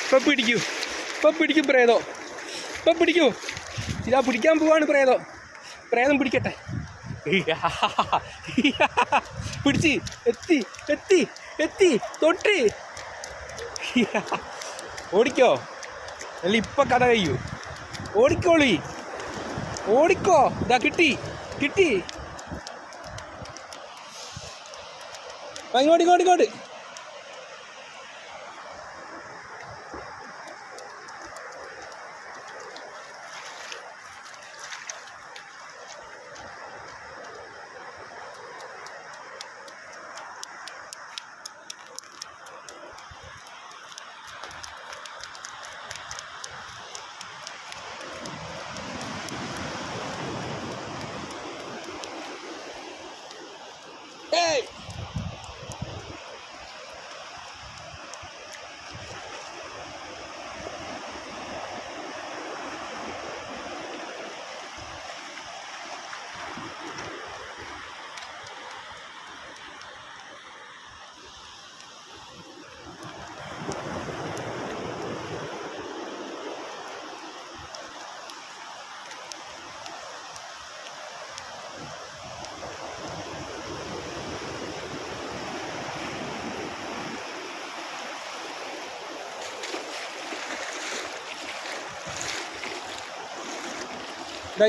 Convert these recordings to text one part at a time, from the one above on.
ഇപ്പം പിടിക്കൂ, ഇപ്പം പിടിക്കും പ്രേതം, ഇപ്പം പിടിക്കൂ. ഇതാ പിടിക്കാൻ പോവാണ് പ്രേതം. പ്രേതം പിടിക്കട്ടെ. പിടിച്ച് എത്തി എത്തി എത്തി തൊട്ട്. ഓടിക്കോ, അല്ല ഇപ്പം കഥ കഴിയൂ. ഓടിക്കോളി, ഓടിക്കോ. ഇതാ കിട്ടി കിട്ടി. ഇങ്ങോട്ട് ഇങ്ങോട്ട് ഇങ്ങോട്ട്. ഏയ്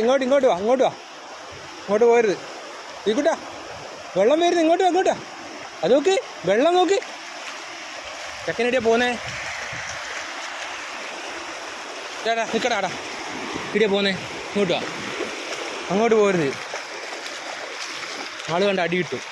ഇങ്ങോട്ട് ഇങ്ങോട്ട് വാ, അങ്ങോട്ട് വാ, അങ്ങോട്ട് പോരുത്. ഈക്കൂട്ടാ വെള്ളം വരുന്നത്, ഇങ്ങോട്ട് വാ, അങ്ങോട്ടാ. അത് നോക്ക്, വെള്ളം നോക്ക്. ചെക്കനെടിയാ പോന്നേ? ചേട്ടാ നിൽക്കടാടാ, ഇടിയാ പോന്നേ? ഇങ്ങോട്ട് വാ, അങ്ങോട്ട് പോരുത്. ആള് കണ്ട് അടി കിട്ടും.